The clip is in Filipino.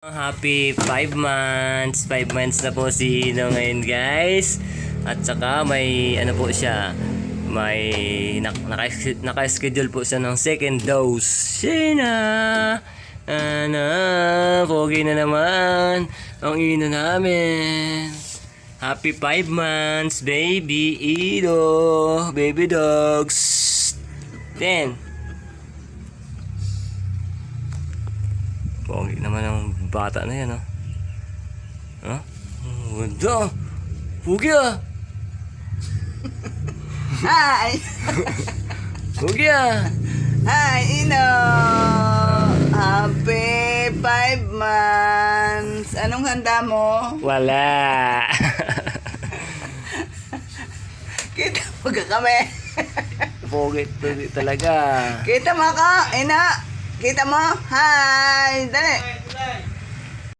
Happy 5 months. 5 months na po si Ino ngayon, guys. At saka may ano po siya. May naka-schedule po siya ng second dose. Sina! Pogi na naman ang Ino namin. Happy 5 months, baby Ino. Baby dogs. 10. Pogi naman ang bata na yan, oh. Ha? Ganda. Pogi, ah. Hi! Pogi, ah. Hi, Ino! Happy 5 months! Anong handa mo? Wala. Kita mo ka kami. Pogi talaga. Kita mo ka, Ina. Kita mo? Hi! Dali.